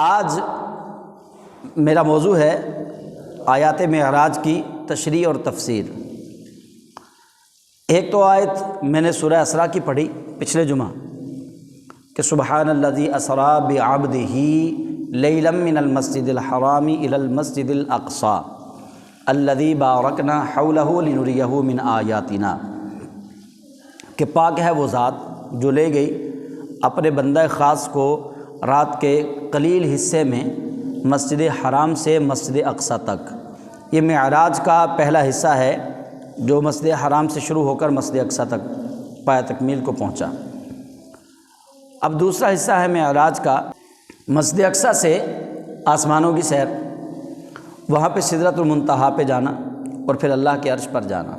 آج میرا موضوع ہے آیات معراج کی تشریح اور تفسیر۔ ایک تو آیت میں نے سورہ اسراء کی پڑھی پچھلے جمعہ کہ سبحان الذی اسریٰ بعبدہ لیلا من المسجد الحرام الی المسجد الاقصی الذی بارکنا حولہ لنریہ من آیاتنا، کہ پاک ہے وہ ذات جو لے گئی اپنے بندہ خاص کو رات کے قلیل حصے میں مسجد حرام سے مسجد اقصی تک۔ یہ معراج کا پہلا حصہ ہے جو مسجد حرام سے شروع ہو کر مسجد اقصی تک پایہ تکمیل کو پہنچا۔ اب دوسرا حصہ ہے معراج کا، مسجد اقصی سے آسمانوں کی سیر، وہاں پہ سدرۃ المنتہا پہ جانا اور پھر اللہ کے عرش پر جانا۔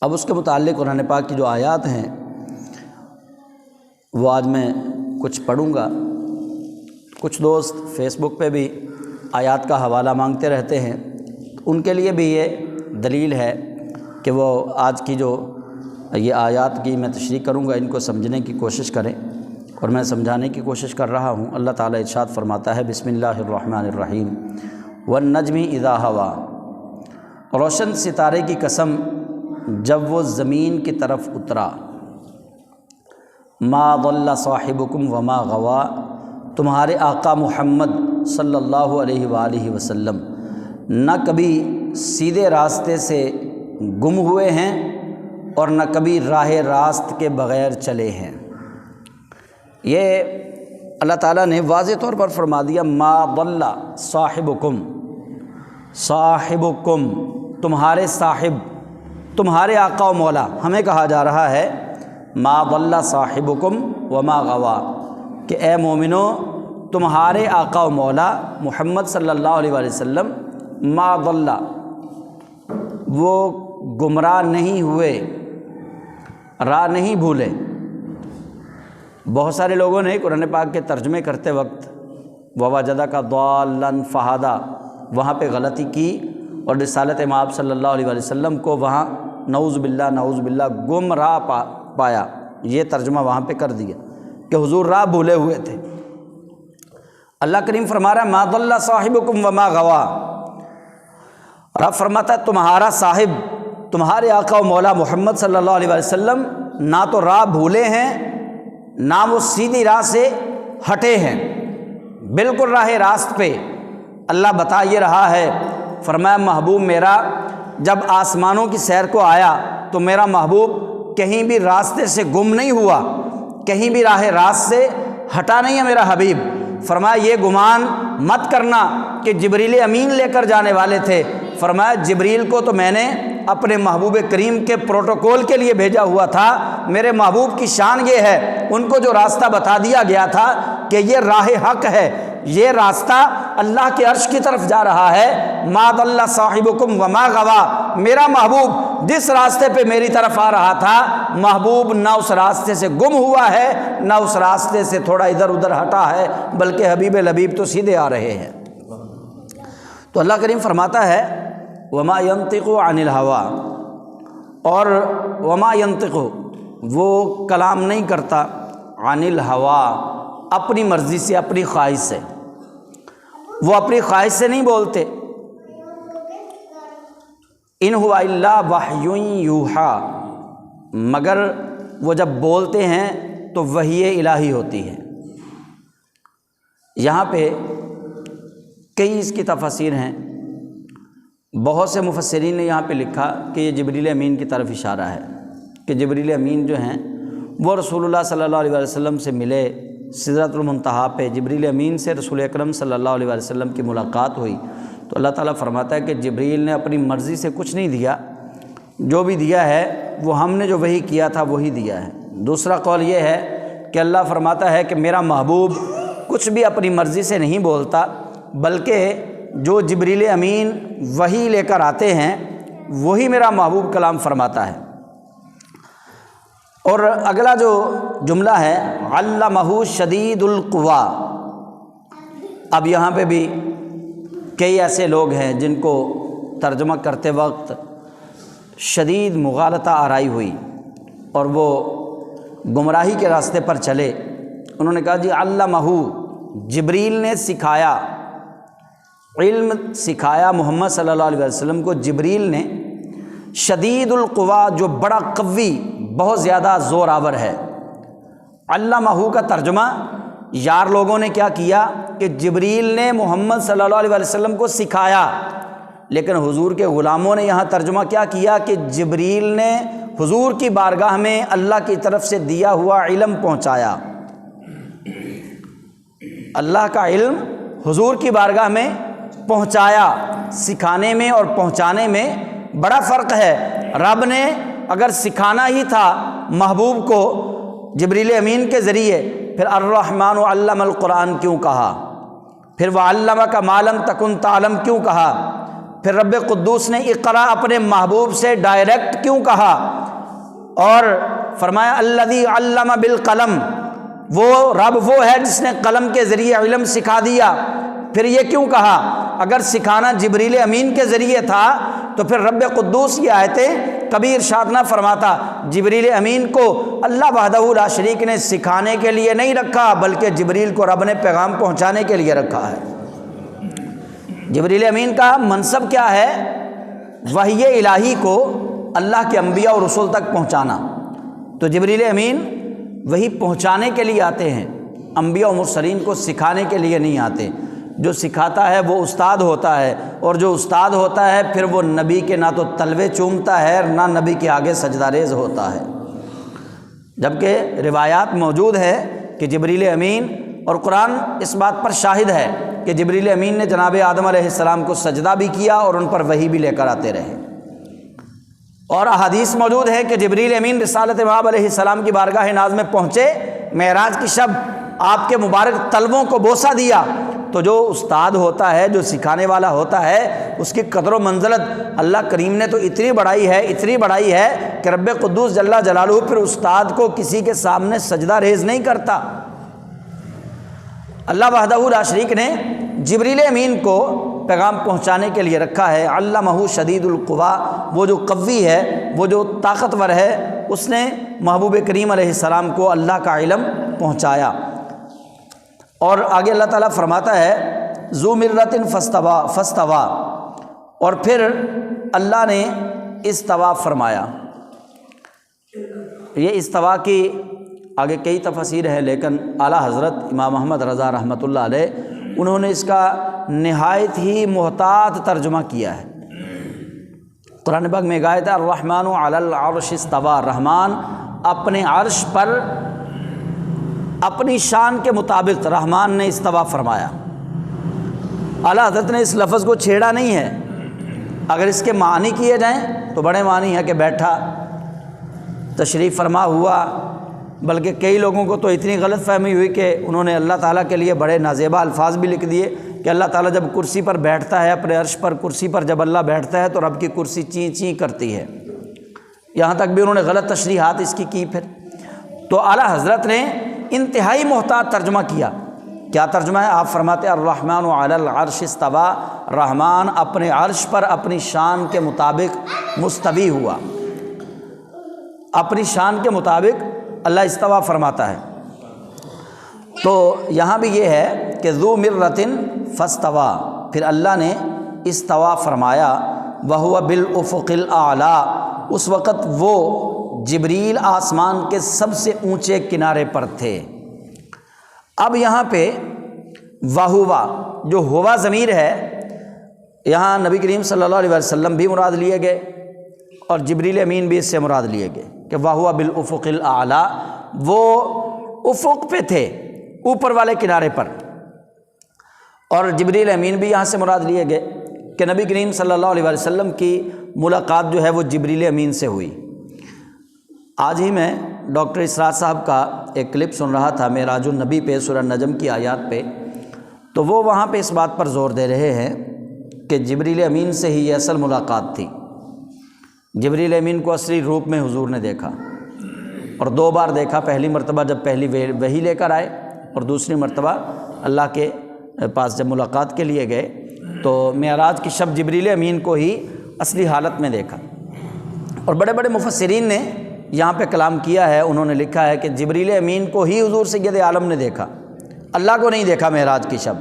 اب اس کے متعلق قرآن پاک کی جو آیات ہیں وہ آج میں کچھ پڑھوں گا۔ کچھ دوست فیس بک پہ بھی آیات کا حوالہ مانگتے رہتے ہیں، ان کے لیے بھی یہ دلیل ہے کہ وہ آج کی جو یہ آیات کی میں تشریح کروں گا ان کو سمجھنے کی کوشش کریں، اور میں سمجھانے کی کوشش کر رہا ہوں۔ اللہ تعالیٰ ارشاد فرماتا ہے بسم اللہ الرحمن الرحیم والنجم اذا ہوا، روشن ستارے کی قسم جب وہ زمین کی طرف اترا، ما ضل صاحبکم وما غوا، تمہارے آقا محمد صلی اللہ علیہ وآلہ وسلم نہ کبھی سیدھے راستے سے گم ہوئے ہیں اور نہ کبھی راہ راست کے بغیر چلے ہیں۔ یہ اللہ تعالیٰ نے واضح طور پر فرما دیا، ما ضل صاحبکم، صاحبکم تمہارے صاحب، تمہارے آقا و مولا، ہمیں کہا جا رہا ہے ما ضل صاحبکم وما غوا، کہ اے مومنو تمہارے آقا و مولا محمد صلی اللہ علیہ وآلہ وسلم ما ضل، وہ گمراہ نہیں ہوئے، راہ نہیں بھولے۔ بہت سارے لوگوں نے قرآن پاک کے ترجمے کرتے وقت ووجدک ضالا فہدی وہاں پہ غلطی کی اور رسالت مآب صلی اللہ علیہ وآلہ وسلم کو وہاں نعوذ باللہ گمراہ پایا، یہ ترجمہ وہاں پہ کر دیا کہ حضور راہ بھولے ہوئے تھے۔ اللہ کریم فرما رہا ہے ما ضل صاحبکم وما غوا، رب فرماتا ہے تمہارا صاحب، تمہارے آقا و مولا محمد صلی اللہ علیہ وآلہ وسلم نہ تو راہ بھولے ہیں نہ وہ سیدھی راہ سے ہٹے ہیں، بالکل راہ راست پہ اللہ بتا یہ رہا ہے۔ فرمایا محبوب میرا جب آسمانوں کی سیر کو آیا تو میرا محبوب کہیں بھی راستے سے گم نہیں ہوا، کہیں بھی راہ راست سے ہٹا نہیں ہے میرا حبیب۔ فرمایا یہ گمان مت کرنا کہ جبریل امین لے کر جانے والے تھے، فرمایا جبریل کو تو میں نے اپنے محبوب کریم کے پروٹوکول کے لیے بھیجا ہوا تھا، میرے محبوب کی شان یہ ہے ان کو جو راستہ بتا دیا گیا تھا کہ یہ راہ حق ہے، یہ راستہ اللہ کے عرش کی طرف جا رہا ہے۔ ما ضل صاحبکم وما غوا، میرا محبوب جس راستے پہ میری طرف آ رہا تھا محبوب نہ اس راستے سے گم ہوا ہے نہ اس راستے سے تھوڑا ادھر ادھر ہٹا ہے، بلکہ حبیب لبیب تو سیدھے آ رہے ہیں۔ تو اللہ کریم فرماتا ہے وما ينطق عن الهوى، اور وما ينطق وہ کلام نہیں کرتا عن الهوى اپنی مرضی سے، اپنی خواہش سے، وہ اپنی خواہش سے نہیں بولتے۔ ان هو الا وحی یوحیٰ، مگر وہ جب بولتے ہیں تو وحی الہی ہوتی ہے۔ یہاں پہ کئی اس کی تفاسیر ہیں، بہت سے مفسرین نے یہاں پہ لکھا کہ یہ جبریل امین کی طرف اشارہ ہے، کہ جبریل امین جو ہیں وہ رسول اللہ صلی اللہ علیہ وسلم سے ملے سدرۃ المنتہا پہ، جبریل امین سے رسول اکرم صلی اللہ علیہ وسلم کی ملاقات ہوئی تو اللہ تعالیٰ فرماتا ہے کہ جبریل نے اپنی مرضی سے کچھ نہیں دیا، جو بھی دیا ہے وہ ہم نے جو وحی کیا تھا وہی دیا ہے۔ دوسرا قول یہ ہے کہ اللہ فرماتا ہے کہ میرا محبوب کچھ بھی اپنی مرضی سے نہیں بولتا، بلکہ جو جبریل امین وحی لے کر آتے ہیں وہی میرا محبوب کلام فرماتا ہے۔ اور اگلا جو جملہ ہے علمہ شدید القوا، اب یہاں پہ بھی کئی ایسے لوگ ہیں جن کو ترجمہ کرتے وقت شدید مغالطہ آرائی ہوئی اور وہ گمراہی کے راستے پر چلے۔ انہوں نے کہا جی علمہ، جبریل نے سکھایا، علم سکھایا محمد صلی اللہ علیہ وسلم کو جبریل نے، شدید القوا جو بڑا قوی، بہت زیادہ زور آور ہے۔ علمہ کا ترجمہ یار لوگوں نے کیا کیا کہ جبریل نے محمد صلی اللہ علیہ وسلم کو سکھایا، لیکن حضور کے غلاموں نے یہاں ترجمہ کیا کیا کہ جبریل نے حضور کی بارگاہ میں اللہ کی طرف سے دیا ہوا علم پہنچایا۔ اللہ کا علم حضور کی بارگاہ میں پہنچایا۔ سکھانے میں اور پہنچانے میں بڑا فرق ہے۔ رب نے اگر سکھانا ہی تھا محبوب کو جبریل امین کے ذریعے، پھر الرحمن علم القرآن کیوں کہا؟ پھر وعلمک ما لم تکن تعلم کیوں کہا؟ پھر رب قدوس نے اقرا اپنے محبوب سے ڈائریکٹ کیوں کہا؟ اور فرمایا الذی علم بالقلم، وہ رب وہ ہے جس نے قلم کے ذریعے علم سکھا دیا۔ پھر یہ کیوں کہا؟ اگر سکھانا جبریل امین کے ذریعے تھا تو پھر رب قدوس یہ آیتیں کبھی ارشاد نہ فرماتا جبریل امین کو اللہ وحدہ لا شریک نے سکھانے کے لیے نہیں رکھا، بلکہ جبریل کو رب نے پیغام پہنچانے کے لیے رکھا ہے۔ جبریل امین کا منصب کیا ہے؟ وحی الہی کو اللہ کے انبیاء اور رسول تک پہنچانا۔ تو جبریل امین وہی پہنچانے کے لیے آتے ہیں، انبیاء و مرسلین کو سکھانے کے لیے نہیں آتے۔ جو سکھاتا ہے وہ استاد ہوتا ہے، اور جو استاد ہوتا ہے پھر وہ نبی کے نہ تو تلوے چومتا ہے نہ نبی کے آگے سجدہ ریز ہوتا ہے۔ جبکہ روایات موجود ہے کہ جبریل امین، اور قرآن اس بات پر شاہد ہے کہ جبریل امین نے جناب آدم علیہ السلام کو سجدہ بھی کیا اور ان پر وحی بھی لے کر آتے رہے۔ اور احادیث موجود ہے کہ جبریل امین رسالت مآب علیہ السلام کی بارگاہ ناز میں پہنچے، معراج کی شب آپ کے مبارک تلووں کو بوسہ دیا۔ تو جو استاد ہوتا ہے، جو سکھانے والا ہوتا ہے، اس کی قدر و منزلت اللہ کریم نے تو اتنی بڑھائی ہے کہ رب قدوس جل جلالہ پھر استاد کو کسی کے سامنے سجدہ ریز نہیں کرتا۔ اللہ وحدہ لا شریک نے جبریل امین کو پیغام پہنچانے کے لیے رکھا ہے۔ علمہ شدید القوا، وہ جو قوی ہے، وہ جو طاقتور ہے، اس نے محبوب کریم علیہ السلام کو اللہ کا علم پہنچایا۔ اور آگے اللہ تعالیٰ فرماتا ہے ذو مرۃ فاستویٰ، اور پھر اللہ نے استوا فرمایا۔ یہ استوا کی آگے کئی تفسیر ہے، لیکن اعلیٰ حضرت امام محمد رضا رحمۃ اللہ علیہ انہوں نے اس کا نہایت ہی محتاط ترجمہ کیا ہے۔ قرآن پاک میں آیت ہے الرحمن علی العرش استویٰ، رحمان اپنے عرش پر اپنی شان کے مطابق رحمان نے استوا فرمایا۔ اعلیٰ حضرت نے اس لفظ کو چھیڑا نہیں ہے۔ اگر اس کے معنی کیے جائیں تو بڑے معنی ہے کہ بیٹھا، تشریف فرما ہوا، بلکہ کئی لوگوں کو تو اتنی غلط فہمی ہوئی کہ انہوں نے اللہ تعالیٰ کے لیے بڑے نازیبا الفاظ بھی لکھ دیے کہ اللہ تعالیٰ جب کرسی پر بیٹھتا ہے، اپنے عرش پر کرسی پر جب اللہ بیٹھتا ہے تو رب کی کرسی چیں چیں کرتی ہے۔ یہاں تک بھی انہوں نے غلط تشریحات اس کی پھر تو اعلیٰ حضرت نے انتہائی محتاط ترجمہ کیا۔ کیا ترجمہ ہے؟ آپ فرماتے ہیں الرحمن علی العرش استویٰ، رحمان اپنے عرش پر اپنی شان کے مطابق مستوی ہوا، اپنی شان کے مطابق اللہ استوا فرماتا ہے۔ تو یہاں بھی یہ ہے کہ ذو مرۃ فاستویٰ، پھر اللہ نے استوا فرمایا، وہو بالافق الاعلیٰ، اس وقت وہ جبریل آسمان کے سب سے اونچے کنارے پر تھے۔ اب یہاں پہ وہوا جو ہوا ضمیر ہے، یہاں نبی کریم صلی اللہ علیہ وسلم بھی مراد لیے گئے اور جبریل امین بھی اس سے مراد لیے گئے کہ وہوا بالافق الاعلیٰ، وہ افق پہ تھے، اوپر والے کنارے پر۔ اور جبریل امین بھی یہاں سے مراد لیے گئے کہ نبی کریم صلی اللہ علیہ وسلم کی ملاقات جو ہے وہ جبریل امین سے ہوئی۔ آج ہی میں ڈاکٹر اسرار صاحب کا ایک کلپ سن رہا تھا معراج النبی پہ، سورہ نجم کی آیات پہ، تو وہ وہاں پہ اس بات پر زور دے رہے ہیں کہ جبریل امین سے ہی یہ اصل ملاقات تھی۔ جبریل امین کو اصلی روپ میں حضور نے دیکھا، اور 2 بار دیکھا۔ پہلی مرتبہ جب پہلی وحی لے کر آئے، اور دوسری مرتبہ اللہ کے پاس جب ملاقات کے لیے گئے تو معراج کی شب جبریل امین کو ہی اصلی حالت میں دیکھا۔ اور بڑے بڑے مفسرین نے یہاں پہ کلام کیا ہے، انہوں نے لکھا ہے کہ جبریل امین کو ہی حضور سید عالم نے دیکھا، اللہ کو نہیں دیکھا معراج کی شب۔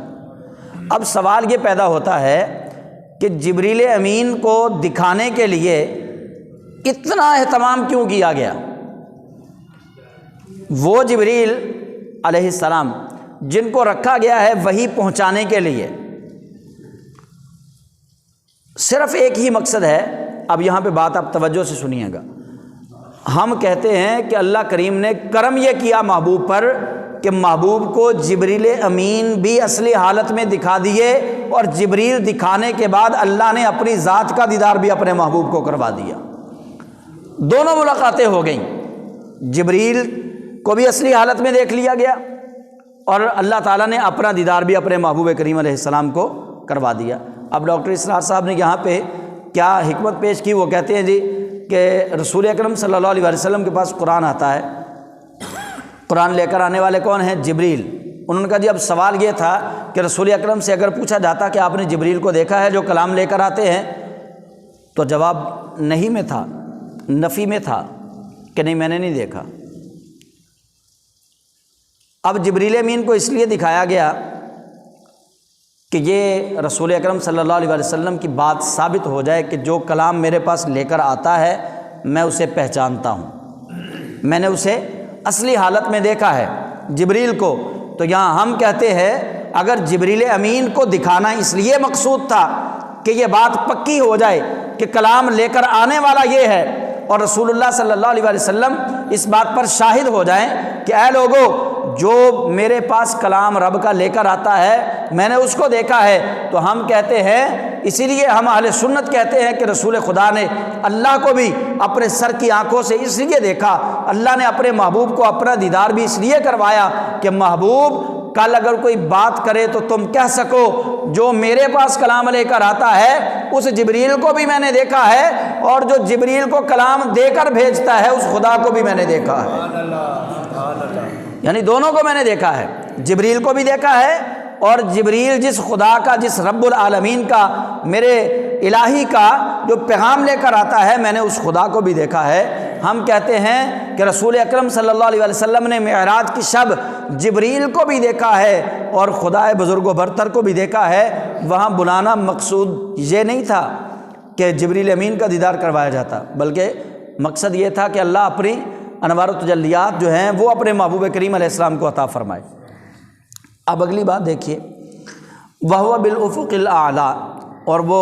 اب سوال یہ پیدا ہوتا ہے کہ جبریل امین کو دکھانے کے لیے اتنا اہتمام کیوں کیا گیا؟ وہ جبریل علیہ السلام جن کو رکھا گیا ہے وحی پہنچانے کے لیے، صرف ایک ہی مقصد ہے۔ اب یہاں پہ بات آپ توجہ سے سنیے گا۔ ہم کہتے ہیں کہ اللہ کریم نے کرم یہ کیا محبوب پر کہ محبوب کو جبریل امین بھی اصلی حالت میں دکھا دیے، اور جبریل دکھانے کے بعد اللہ نے اپنی ذات کا دیدار بھی اپنے محبوب کو کروا دیا۔ دونوں ملاقاتیں ہو گئیں، جبریل کو بھی اصلی حالت میں دیکھ لیا گیا، اور اللہ تعالیٰ نے اپنا دیدار بھی اپنے محبوب کریم علیہ السلام کو کروا دیا۔ اب ڈاکٹر اسرار صاحب نے یہاں پہ کیا حکمت پیش کی، وہ کہتے ہیں جی کہ رسول اکرم صلی اللہ علیہ وسلم کے پاس قرآن آتا ہے، قرآن لے کر آنے والے کون ہیں؟ جبریل۔ انہوں نے کہا جی اب سوال یہ تھا کہ رسول اکرم سے اگر پوچھا جاتا کہ آپ نے جبریل کو دیکھا ہے جو کلام لے کر آتے ہیں، تو جواب نہیں میں تھا، نفی میں تھا کہ نہیں میں نے نہیں دیکھا۔ اب جبریل امین کو اس لیے دکھایا گیا کہ یہ رسول اکرم صلی اللہ علیہ وسلم کی بات ثابت ہو جائے کہ جو کلام میرے پاس لے کر آتا ہے میں اسے پہچانتا ہوں، میں نے اسے اصلی حالت میں دیکھا ہے جبریل کو۔ تو یہاں ہم کہتے ہیں اگر جبریل امین کو دکھانا اس لیے مقصود تھا کہ یہ بات پکی ہو جائے کہ کلام لے کر آنے والا یہ ہے، اور رسول اللہ صلی اللہ علیہ وسلم اس بات پر شاہد ہو جائیں کہ اے لوگو جو میرے پاس کلام رب کا لے کر آتا ہے میں نے اس کو دیکھا ہے، تو ہم کہتے ہیں، اسی لیے ہم اہل سنت کہتے ہیں کہ رسول خدا نے اللہ کو بھی اپنے سر کی آنکھوں سے اس لیے دیکھا، اللہ نے اپنے محبوب کو اپنا دیدار بھی اس لیے کروایا کہ محبوب کل اگر کوئی بات کرے تو تم کہہ سکو جو میرے پاس کلام لے کر آتا ہے اس جبریل کو بھی میں نے دیکھا ہے، اور جو جبریل کو کلام دے کر بھیجتا ہے اس خدا کو بھی میں نے دیکھا ہے۔ یعنی دونوں کو میں نے دیکھا ہے، جبریل کو بھی دیکھا ہے، اور جبریل جس خدا کا، جس رب العالمین کا، میرے الہی کا جو پیغام لے کر آتا ہے میں نے اس خدا کو بھی دیکھا ہے۔ ہم کہتے ہیں کہ رسول اکرم صلی اللہ علیہ وسلم نے معراج کی شب جبریل کو بھی دیکھا ہے اور خدائے بزرگ و برتر کو بھی دیکھا ہے۔ وہاں بلانا مقصود یہ نہیں تھا کہ جبریل امین کا دیدار کروایا جاتا، بلکہ مقصد یہ تھا کہ اللہ اپنی انوار و تجلیات جو ہیں وہ اپنے محبوب کریم علیہ السلام کو عطا فرمائے۔ اب اگلی بات دیکھیے، وَهُوَ بِالْأُفُقِ الْأَعْلَىٰ، اور وہ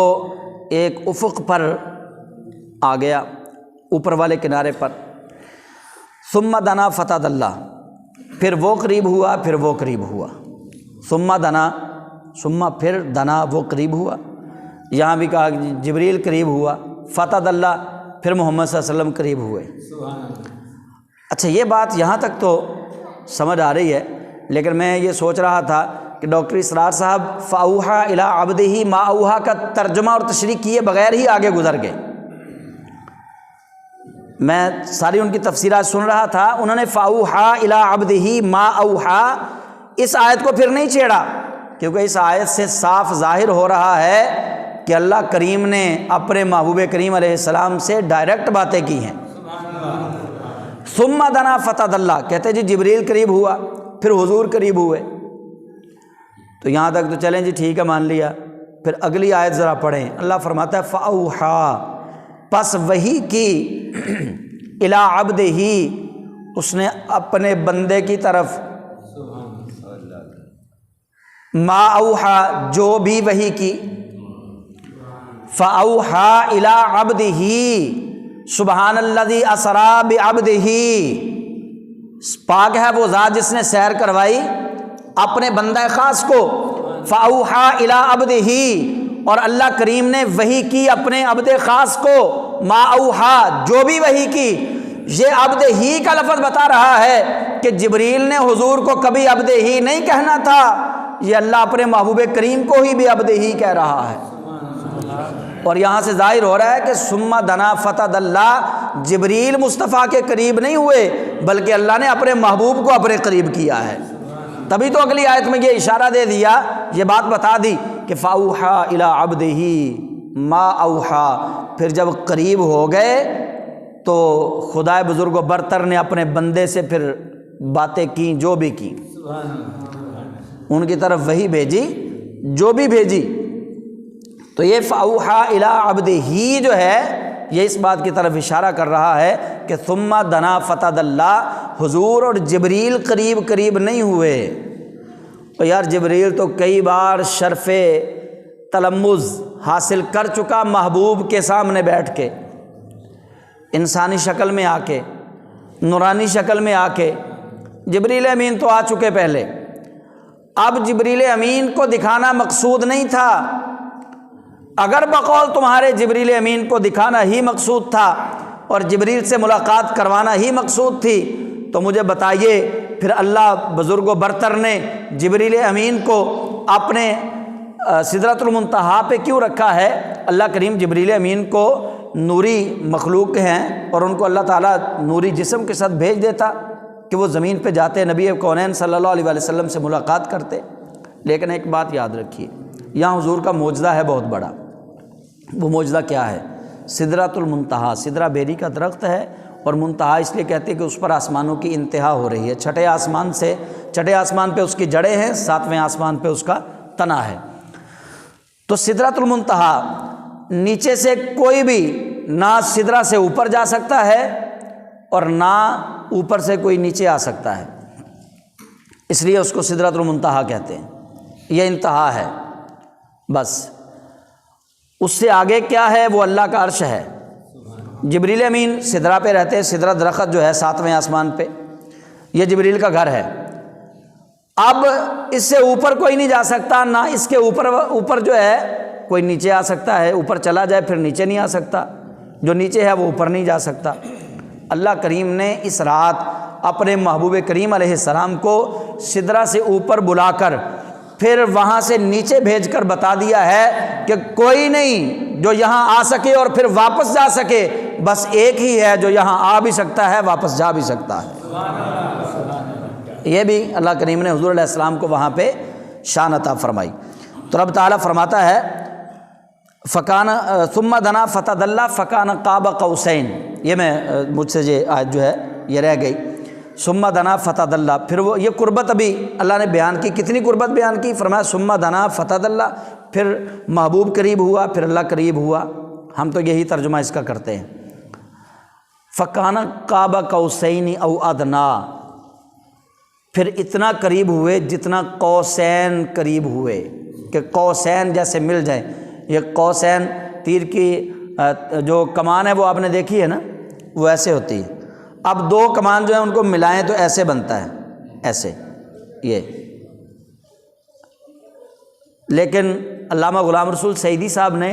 ایک افق پر آ گیا، اوپر والے کنارے پر۔ ثُمَّ دَنَا فَتَدَلَّىٰ، پھر وہ قریب ہوا، پھر وہ قریب ہوا۔ ثُمَّ دَنَا، ثُمَّ پھر دَنَا، وہ قریب ہوا۔ یہاں بھی کہا جبریل قریب ہوا، فَتَدَلَّىٰ پھر محمد صلی اللہ علیہ وسلم قریب ہوئے۔ اچھا یہ بات یہاں تک تو سمجھ آ رہی ہے، لیکن میں یہ سوچ رہا تھا کہ ڈاکٹر اسرار صاحب فَأَوْحَىٰ إِلَىٰ عَبْدِهِ مَا أَوْحَىٰ کا ترجمہ اور تشریح کیے بغیر ہی آگے گزر گئے۔ میں ساری ان کی تفسیرات سن رہا تھا، انہوں نے فَأَوْحَىٰ إِلَىٰ عَبْدِهِ مَا أَوْحَىٰ اس آیت کو پھر نہیں چھیڑا، کیونکہ اس آیت سے صاف ظاہر ہو رہا ہے کہ اللہ کریم نے اپنے محبوب کریم علیہ السلام سے ڈائریکٹ باتیں کی ہیں۔ ثم دنا فتدلّیٰ کہتے جی جبریل قریب ہوا، پھر حضور قریب ہوئے۔ تو یہاں تک تو چلیں جی ٹھیک ہے مان لیا، پھر اگلی آیت ذرا پڑھیں۔ اللہ فرماتا ہے فَأَوْحَىٰ پس وحی کی اِلیٰ عَبْدِهِ اس نے اپنے بندے کی طرف، ما اوحا جو بھی وحی کی، فَأَوْحَىٰ إِلَىٰ عَبْدِهِ سبحان الذی اسریٰ بعبدہ، پاک ہے وہ ذات جس نے سیر کروائی اپنے بندہ خاص کو۔ فَأَوْحَىٰ إِلَىٰ عَبْدِهِ اور اللہ کریم نے وحی کی اپنے عبد خاص کو، ما اوحا جو بھی وحی کی۔ یہ عبد ہی کا لفظ بتا رہا ہے کہ جبریل نے حضور کو کبھی عبد ہی نہیں کہنا تھا، یہ اللہ اپنے محبوب کریم کو ہی بھی عبد ہی کہہ رہا ہے۔ اور یہاں سے ظاہر ہو رہا ہے کہ ثم دنا فتدلّیٰ جبریل مصطفیٰ کے قریب نہیں ہوئے بلکہ اللہ نے اپنے محبوب کو اپنے قریب کیا ہے۔ تبھی تو اگلی آیت میں یہ اشارہ دے دیا، یہ بات بتا دی کہ فَأَوْحَىٰ إِلَىٰ عَبْدِهِ مَا أَوْحَىٰ پھر جب قریب ہو گئے تو خدائے بزرگ و برتر نے اپنے بندے سے پھر باتیں کی جو بھی کی۔ ان کی طرف وہی بھیجی جو بھی بھیجی۔ تو یہ فاوحا الی عبدہ جو ہے یہ اس بات کی طرف اشارہ کر رہا ہے کہ ثم دنا فتدلی، حضور اور جبریل قریب قریب نہیں ہوئے۔ اور یار جبریل تو کئی بار شرف تلمذ حاصل کر چکا محبوب کے سامنے بیٹھ کے، انسانی شکل میں آ کے، نورانی شکل میں آ کے۔ جبریل امین تو آ چکے پہلے، اب جبریل امین کو دکھانا مقصود نہیں تھا۔ اگر بقول تمہارے جبریل امین کو دکھانا ہی مقصود تھا اور جبریل سے ملاقات کروانا ہی مقصود تھی تو مجھے بتائیے پھر اللہ بزرگ و برتر نے جبریل امین کو اپنے سدرۃ المنتہا پہ کیوں رکھا ہے؟ اللہ کریم جبریل امین کو نوری مخلوق ہیں اور ان کو اللہ تعالیٰ نوری جسم کے ساتھ بھیج دیتا کہ وہ زمین پہ جاتے نبی کونین صلی اللہ علیہ وسلم سے ملاقات کرتے۔ لیکن ایک بات یاد رکھیے، یہاں حضور کا معجزہ ہے بہت بڑا۔ وہ معجزہ کیا ہے؟ سدرۃ المنتہا، سدرہ بیری کا درخت ہے، اور منتہا اس لیے کہتے ہیں کہ اس پر آسمانوں کی انتہا ہو رہی ہے۔ چھٹے آسمان پہ اس کی جڑیں ہیں، ساتویں آسمان پہ اس کا تنا ہے۔ تو سدرۃ المنتہا، نیچے سے کوئی بھی نہ سدرہ سے اوپر جا سکتا ہے اور نہ اوپر سے کوئی نیچے آ سکتا ہے، اس لیے اس کو سدرۃ المنتہا کہتے ہیں۔ یہ انتہا ہے بس۔ اس سے آگے کیا ہے؟ وہ اللہ کا عرش ہے۔ جبریل امین سدرہ پہ رہتے ہیں، سدرہ درخت جو ہے ساتویں آسمان پہ، یہ جبریل کا گھر ہے۔ اب اس سے اوپر کوئی نہیں جا سکتا، نہ اس کے اوپر جو ہے کوئی نیچے آ سکتا ہے، اوپر چلا جائے پھر نیچے نہیں آ سکتا، جو نیچے ہے وہ اوپر نہیں جا سکتا۔ اللہ کریم نے اس رات اپنے محبوب کریم علیہ السلام کو سدرہ سے اوپر بلا کر پھر وہاں سے نیچے بھیج کر بتا دیا ہے کہ کوئی نہیں جو یہاں آ سکے اور پھر واپس جا سکے، بس ایک ہی ہے جو یہاں آ بھی سکتا ہے واپس جا بھی سکتا ہے۔ یہ بھی اللہ کریم نے حضور علیہ السلام کو وہاں پہ شان عطا فرمائی۔ تو رب تعالیٰ فرماتا ہے فکان ثم دنا فتدلی فکان قاب قوسین، یہ میں مجھ سے یہ آیت جو ہے یہ رہ گئی۔ ثم دنا فتدلی، پھر وہ یہ قربت ابھی اللہ نے بیان کی، کتنی قربت بیان کی؟ فرمایا ثم دنا فتدلی، پھر محبوب قریب ہوا، پھر اللہ قریب ہوا۔ ہم تو یہی ترجمہ اس کا کرتے ہیں۔ فکان قاب قوسین او ادنا، پھر اتنا قریب ہوئے جتنا قوسین قریب ہوئے، کہ قوسین جیسے مل جائیں۔ یہ قوسین تیر کی جو کمان ہے وہ آپ نے دیکھی ہے نا، وہ ایسے ہوتی ہے۔ اب دو کمان جو ہیں ان کو ملائیں تو ایسے بنتا ہے، ایسے یہ۔ لیکن علامہ غلام رسول سعیدی صاحب نے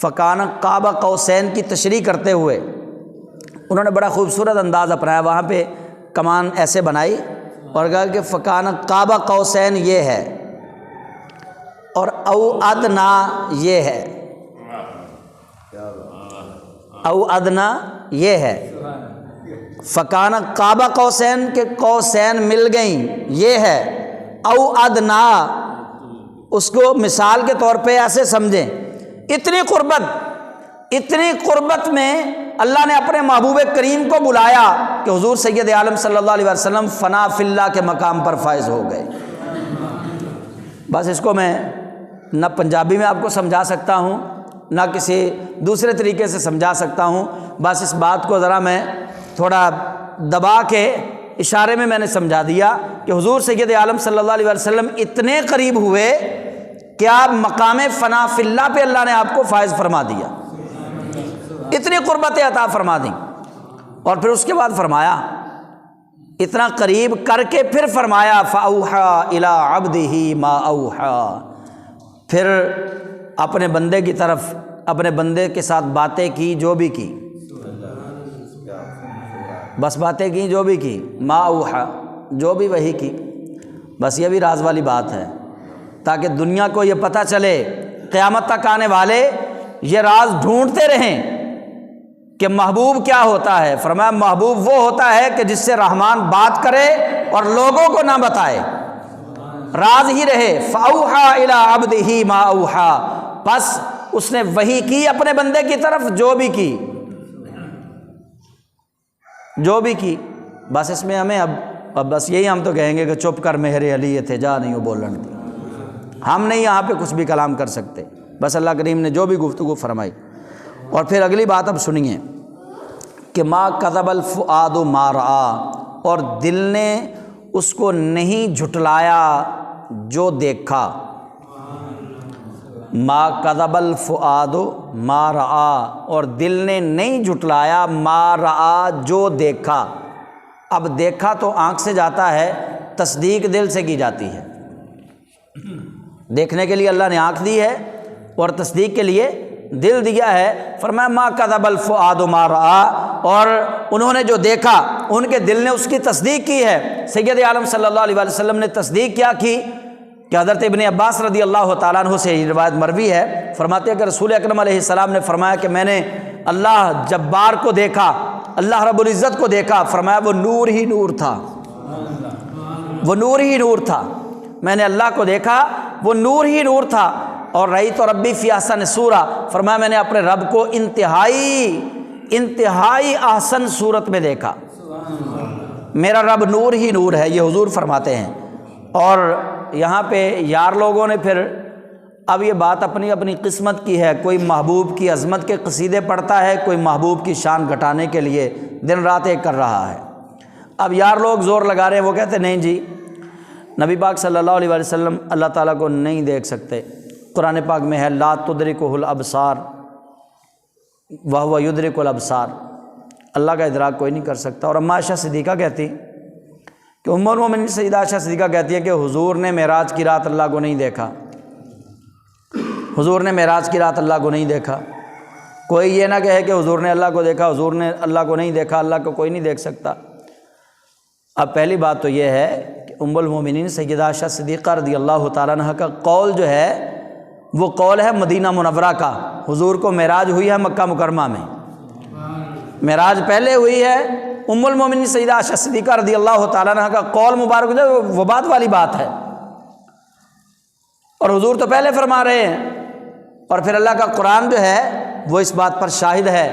فکان قاب قوسین کی تشریح کرتے ہوئے انہوں نے بڑا خوبصورت انداز اپنایا، وہاں پہ کمان ایسے بنائی اور کہا کہ فکان قاب قوسین یہ ہے اور او ادنا یہ ہے، او ادنا یہ ہے۔ فکان قاب قوسین کے قوسین مل گئیں یہ ہے، او ادنا اس کو مثال کے طور پہ ایسے سمجھیں۔ اتنی قربت میں اللہ نے اپنے محبوب کریم کو بلایا کہ حضور سید عالم صلی اللہ علیہ وسلم فنا فی اللہ کے مقام پر فائز ہو گئے۔ بس اس کو میں نہ پنجابی میں آپ کو سمجھا سکتا ہوں نہ کسی دوسرے طریقے سے سمجھا سکتا ہوں، بس اس بات کو ذرا میں تھوڑا دبا کے اشارے میں نے سمجھا دیا کہ حضور سید عالم صلی اللہ علیہ وسلم اتنے قریب ہوئے کہ آپ مقام فنا فی اللہ پہ اللہ نے آپ کو فائز فرما دیا، اتنی قربتیں عطا فرما دیں۔ اور پھر اس کے بعد فرمایا، اتنا قریب کر کے پھر فرمایا فَأَوْحَىٰ إِلَىٰ عَبْدِهِ مَا أَوْحَىٰ، پھر اپنے بندے کی طرف اپنے بندے کے ساتھ باتیں کی جو بھی کی، بس باتیں کی جو بھی کی، ما اوحا جو بھی وحی کی۔ بس یہ بھی راز والی بات ہے تاکہ دنیا کو یہ پتہ چلے، قیامت تک آنے والے یہ راز ڈھونڈتے رہیں کہ محبوب کیا ہوتا ہے۔ فرمایا محبوب وہ ہوتا ہے کہ جس سے رحمان بات کرے اور لوگوں کو نہ بتائے، راز ہی رہے۔ فَأَوْحَىٰ إِلَىٰ عَبْدِهِ مَا أَوْحَىٰ، بس اس نے وحی کی اپنے بندے کی طرف جو بھی کی، جو بھی کی۔ بس اس میں ہمیں اب اور بس یہی ہم تو کہیں گے کہ چپ کر مہر علی یہ تھے جا نہیں وہ بولن دی. ہم نہیں یہاں پہ کچھ بھی کلام کر سکتے. بس اللہ کریم نے جو بھی گفتگو فرمائی. اور پھر اگلی بات اب سنیے کہ ما کذب الفؤاد ما رآ، اور دل نے اس کو نہیں جھٹلایا جو دیکھا. ما کذب الفؤاد ما رآ، اور دل نے نہیں جھٹلایا ما رآ جو دیکھا. اب دیکھا تو آنکھ سے جاتا ہے، تصدیق دل سے کی جاتی ہے. دیکھنے کے لیے اللہ نے آنکھ دی ہے اور تصدیق کے لیے دل دیا ہے. فرمایا ما کذب الفؤاد ما رآ، اور انہوں نے جو دیکھا ان کے دل نے اس کی تصدیق کی ہے. سید عالم صلی اللہ علیہ وسلم نے تصدیق کیا کی کہ حضرت ابن عباس رضی اللہ تعالیٰ عنہ سے یہ روایت مروی ہے، فرماتے ہیں کہ رسول اکرم علیہ السلام نے فرمایا کہ میں نے اللہ جبار کو دیکھا، اللہ رب العزت کو دیکھا. فرمایا وہ نور ہی نور تھا، وہ نور ہی نور تھا. میں نے اللہ کو دیکھا، وہ نور ہی نور تھا. اور رأیت ربی فی احسن صورہ، فرمایا میں نے اپنے رب کو انتہائی احسن صورت میں دیکھا. میرا رب نور ہی نور ہے، یہ حضور فرماتے ہیں. اور یہاں پہ یار لوگوں نے پھر اب یہ بات اپنی اپنی قسمت کی ہے. کوئی محبوب کی عظمت کے قصیدے پڑھتا ہے، کوئی محبوب کی شان گھٹانے کے لیے دن رات ایک کر رہا ہے. اب یار لوگ زور لگا رہے ہیں، وہ کہتے ہیں نہیں جی نبی پاک صلی اللہ علیہ وسلم اللہ تعالیٰ کو نہیں دیکھ سکتے. قرآن پاک میں ہے لا تدرکہ الابصار وہو یدرک الابصار، اللہ کا ادراک کوئی نہیں کر سکتا. اور اماں عائشہ صدیقہ کہتی کہ ام المومنین سیدہ عائشہ صدیقہ کہتی ہے کہ حضور نے معراج کی رات اللہ کو نہیں دیکھا، حضور نے معراج کی رات اللہ کو نہیں دیکھا. کوئی یہ نہ کہے کہ حضور نے اللہ کو دیکھا، حضور نے اللہ کو نہیں دیکھا، اللہ کو کوئی نہیں دیکھ سکتا. اب پہلی بات تو یہ ہے کہ ام المومنین سیدہ عائشہ صدیقہ رضی اللہ تعالیٰ عنہ کا قول جو ہے وہ قول ہے مدینہ منورہ کا. حضور کو معراج ہوئی ہے مکہ مکرمہ میں، معراج پہلے ہوئی ہے. ام المومنین سیدہ عائشہ صدیقہ رضی اللہ تعالیٰ عنہ کا قول مبارک جو ہے وہ بات والی بات ہے. اور حضور تو پہلے فرما رہے ہیں. اور پھر اللہ کا قرآن جو ہے وہ اس بات پر شاہد ہے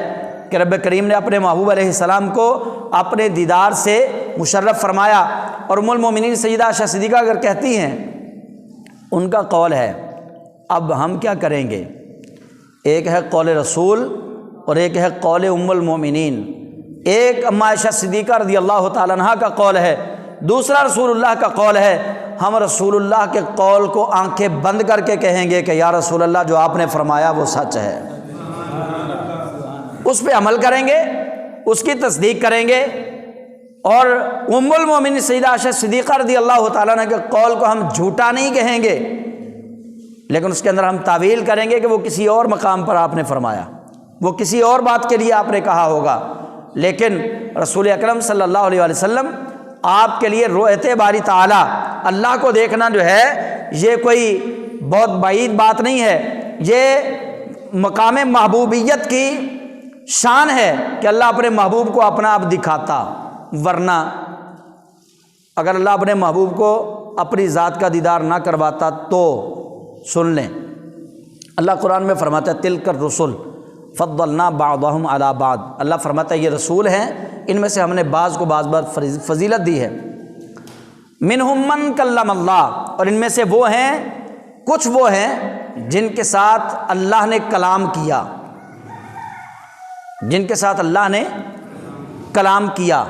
کہ رب کریم نے اپنے محبوب علیہ السلام کو اپنے دیدار سے مشرف فرمایا. اور ام المومنین سیدہ عائشہ صدیقہ اگر کہتی ہیں، ان کا قول ہے. اب ہم کیا کریں گے؟ ایک ہے قول رسول اور ایک ہے قول ام المومنین. ایک اماں عائشہ صدیقہ رضی اللہ تعالیٰ عنہ کا قول ہے، دوسرا رسول اللہ کا قول ہے. ہم رسول اللہ کے قول کو آنکھیں بند کر کے کہیں گے کہ یا رسول اللہ جو آپ نے فرمایا وہ سچ ہے، اس پہ عمل کریں گے، اس کی تصدیق کریں گے. اور ام المومنین سیدہ عائشہ صدیقہ رضی اللہ تعالیٰ عنہ کے قول کو ہم جھوٹا نہیں کہیں گے، لیکن اس کے اندر ہم تعویل کریں گے کہ وہ کسی اور مقام پر آپ نے فرمایا، وہ کسی اور بات کے لیے آپ نے کہا ہوگا. لیکن رسول اکرم صلی اللہ علیہ وسلم آپ کے لیے رؤیت باری تعالیٰ، اللہ کو دیکھنا جو ہے یہ کوئی بہت بعید بات نہیں ہے. یہ مقام محبوبیت کی شان ہے کہ اللہ اپنے محبوب کو اپنا آپ دکھاتا. ورنہ اگر اللہ اپنے محبوب کو اپنی ذات کا دیدار نہ کرواتا تو سن لیں، اللہ قرآن میں فرماتا ہے تلک الرسل فضلنا بعضهم علی بعض. اللہ فرماتا ہے یہ رسول ہیں، ان میں سے ہم نے بعض کو بعض فضیلت دی ہے. منہم من کلم اللہ، اور ان میں سے وہ ہیں، کچھ وہ ہیں جن کے ساتھ اللہ نے کلام کیا، جن کے ساتھ اللہ نے کلام کیا.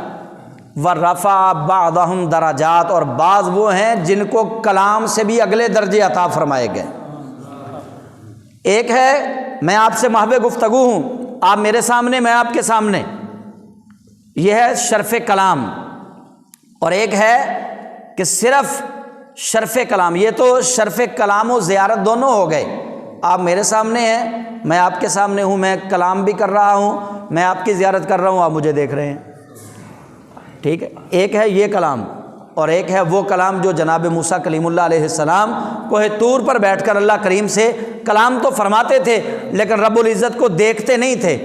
ورفع بعضهم درجات، اور بعض وہ ہیں جن کو کلام سے بھی اگلے درجے عطا فرمائے گئے. ایک ہے میں آپ سے محو گفتگو ہوں، آپ میرے سامنے میں آپ کے سامنے، یہ ہے شرف کلام. اور ایک ہے کہ صرف شرف کلام، یہ تو شرف کلام و زیارت دونوں ہو گئے. آپ میرے سامنے ہیں، میں آپ کے سامنے ہوں، میں کلام بھی کر رہا ہوں، میں آپ کی زیارت کر رہا ہوں، آپ مجھے دیکھ رہے ہیں. ٹھیک ہے، ایک ہے یہ کلام، اور ایک ہے وہ کلام جو جناب موسیٰ کلیم اللہ علیہ السلام کوہ طور پر بیٹھ کر اللہ کریم سے کلام تو فرماتے تھے لیکن رب العزت کو دیکھتے نہیں تھے.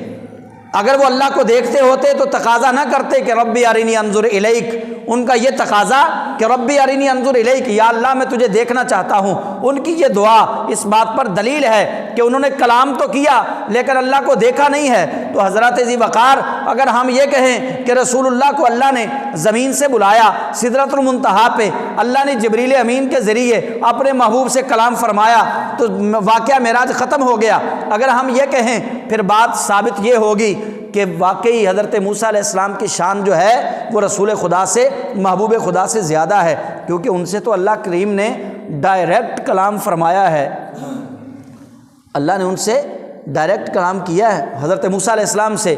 اگر وہ اللہ کو دیکھتے ہوتے تو تقاضا نہ کرتے کہ ربی ارنی انظر الیک، ان کا یہ تقاضا کہ ربی ارنی انظر الیک، یا اللہ میں تجھے دیکھنا چاہتا ہوں، ان کی یہ دعا اس بات پر دلیل ہے کہ انہوں نے کلام تو کیا لیکن اللہ کو دیکھا نہیں ہے۔ تو حضرت ذی وقار اگر ہم یہ کہیں کہ رسول اللہ کو اللہ نے زمین سے بلایا، سدرۃ المنتہا پہ اللہ نے جبریل امین کے ذریعے اپنے محبوب سے کلام فرمایا، تو واقعہ معراج ختم ہو گیا۔ اگر ہم یہ کہیں پھر بات ثابت یہ ہوگی کہ واقعی حضرت موسیٰ علیہ السلام کی شان جو ہے وہ رسول خدا سے، محبوب خدا سے زیادہ ہے، کیونکہ ان سے تو اللہ کریم نے ڈائریکٹ کلام فرمایا ہے، اللہ نے ان سے ڈائریکٹ کلام کیا ہے حضرت موسیٰ علیہ السلام سے،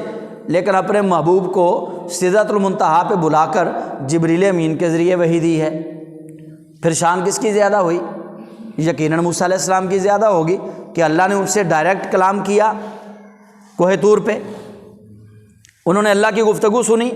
لیکن اپنے محبوب کو سدرۃ المنتہا پہ بلا کر جبریل امین کے ذریعے وحی دی ہے۔ پھر شان کس کی زیادہ ہوئی؟ یقیناً موسیٰ علیہ السلام کی زیادہ ہوگی کہ اللہ نے ان سے ڈائریکٹ کلام کیا کوہ طور پہ، انہوں نے اللہ کی گفتگو سنی،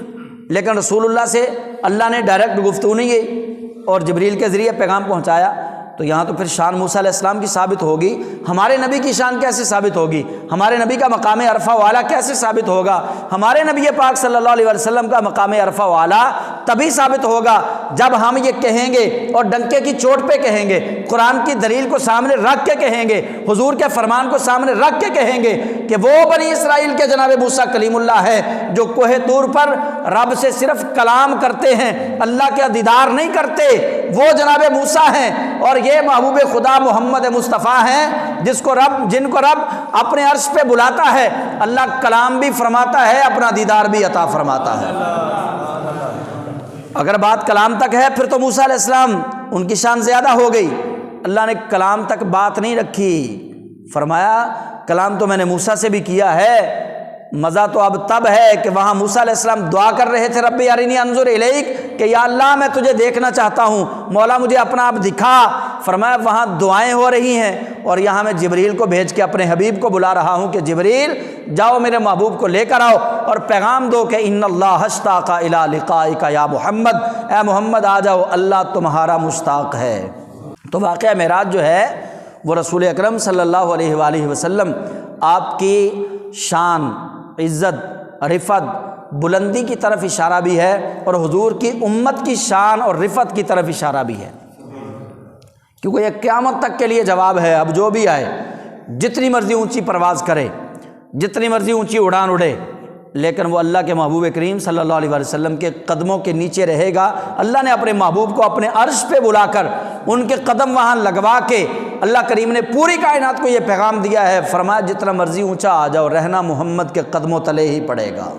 لیکن رسول اللہ سے اللہ نے ڈائریکٹ گفتگو نہیں کی اور جبریل کے ذریعے پیغام پہنچایا۔ تو یہاں تو پھر شان موسیٰ علیہ السلام کی ثابت ہوگی، ہمارے نبی کی شان کیسے ثابت ہوگی؟ ہمارے نبی کا مقام عرفہ والا کیسے ثابت ہوگا؟ ہمارے نبی پاک صلی اللہ علیہ وسلم کا مقام عرفہ والا تبھی ثابت ہوگا جب ہم یہ کہیں گے اور ڈنکے کی چوٹ پہ کہیں گے، قرآن کی دلیل کو سامنے رکھ کے کہیں گے، حضور کے فرمان کو سامنے رکھ کے کہیں گے کہ وہ بنی اسرائیل کے جناب موسیٰ کلیم اللہ ہے جو کوہ طور پر رب سے صرف کلام کرتے ہیں، اللہ کا دیدار نہیں کرتے، وہ جناب موسیٰ ہیں، اور یہ محبوب خدا محمد مصطفیٰ ہیں جن کو رب اپنے عرش پہ بلاتا ہے، اللہ کلام بھی فرماتا ہے، اپنا دیدار بھی عطا فرماتا ہے۔ اگر بات کلام تک ہے پھر تو موسیٰ علیہ السلام ان کی شان زیادہ ہو گئی، اللہ نے کلام تک بات نہیں رکھی، فرمایا کلام تو میں نے موسیٰ سے بھی کیا ہے، مزہ تو اب تب ہے کہ وہاں موسیٰ علیہ السلام دعا کر رہے تھے ربی ارنی انظر الیک کہ یا اللہ میں تجھے دیکھنا چاہتا ہوں، مولا مجھے اپنا آپ دکھا، فرمایا وہاں دعائیں ہو رہی ہیں اور یہاں میں جبریل کو بھیج کے اپنے حبیب کو بلا رہا ہوں کہ جبریل جاؤ میرے محبوب کو لے کر آؤ اور پیغام دو کہ ان اللہ اشتاق الی لقائک یا محمد، اے محمد آ جاؤ، اللہ تمہارا مشتاق ہے۔ تو واقعہ معراج جو ہے وہ رسول اکرم صلی اللہ علیہ وآلہ وسلم آپ کی شان، عزت، رفت، بلندی کی طرف اشارہ بھی ہے اور حضور کی امت کی شان اور رفت کی طرف اشارہ بھی ہے، کیونکہ یہ قیامت تک کے لیے جواب ہے۔ اب جو بھی آئے، جتنی مرضی اونچی پرواز کرے، جتنی مرضی اونچی اڑان اڑے، لیکن وہ اللہ کے محبوب کریم صلی اللہ علیہ وسلم کے قدموں کے نیچے رہے گا۔ اللہ نے اپنے محبوب کو اپنے عرش پہ بلا کر ان کے قدم وہاں لگوا کے اللہ کریم نے پوری کائنات کو یہ پیغام دیا ہے، فرمایا جتنا مرضی اونچا آ جاؤ، رہنا محمد کے قدموں تلے ہی پڑے گا۔